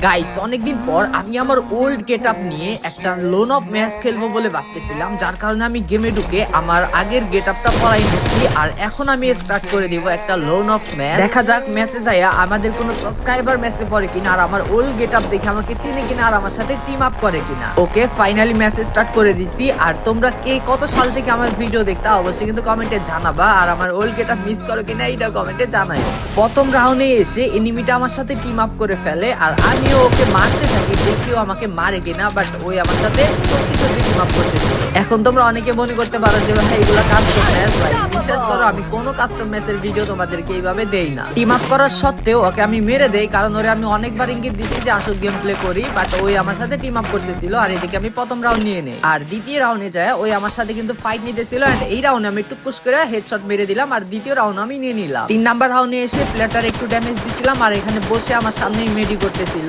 Guys অনেকদিন পর আমি আমার ওল্ড গেটআপ নিয়ে একটা লোন অফ ম্যাচ খেলবো বলে ভাবতেছিলাম, যার কারণে আমি গেমে ঢুকে আমার আগের গেটআপটা পরাই নিচ্ছি। আর এখন আমি স্টার্ট করে দিব একটা লোন অফ ম্যাচ। দেখা যাক ম্যাচে যাইয়া আমাদের কোনো সাবস্ক্রাইবার ম্যাচে পড়ে কিনা, আর আমার ওল্ড গেটআপ দেখে আমাকে চিনে কিনা, আর আমার সাথে টিম আপ করে কিনা। ওকে, ফাইনালি ম্যাচ স্টার্ট করে দিছি। আর তোমরা কে কত সাল থেকে আমার ভিডিও দেখতে অবশ্যই কিন্তু কমেন্টে জানাবা, আর আমার ওল্ড গেটআপ মিস করো কিনা এইটা কমেন্টে জানাই। প্রথম রাউন্ডে এসে এনিমিটা আমার সাথে টিম আপ করে ফেলে, আর আমিও ওকে মারতে থাকি, দেখিও আমাকে মারে কিনা, বাট ওই আমার সাথে সত্যি সত্যি টিম আপ করতেছিল। এখন তোমরা অনেকে মনে করতে পারো যে ভাই এগুলো কাস্টম ম্যাচ। ভাই বিশ্বাস করো, আমি কোনো কাস্টম ম্যাচের ভিডিও তোমাদেরকে এইভাবে দেই না। টিম আপ করার সত্ত্বেও ওকে আমি মেরে দেই, কারণ ওরে আমি অনেকবার ইঙ্গিত দিচ্ছি যে আসল গেম প্লে করি, বাট ওই আমার সাথে টিম আপ করতেছিল। আর এদিকে আমি প্রথম রাউন্ড নিয়ে নেই, আর দ্বিতীয় রাউন্ডে যায় ওই আমার সাথে কিন্তু ফাইট নিতেছিল। এন্ড এই রাউন্ডে আমি টুকুস করে হেডশট মেরে দিলাম, আর দ্বিতীয় রাউন্ড আমি নিয়ে নিলাম। 3 নাম্বার রাউন্ডে এসে প্লেয়ারটার একটু ড্যামেজ দিছিলাম, আর এখানে বসে আমার সামনেই মেডি করতেছিল।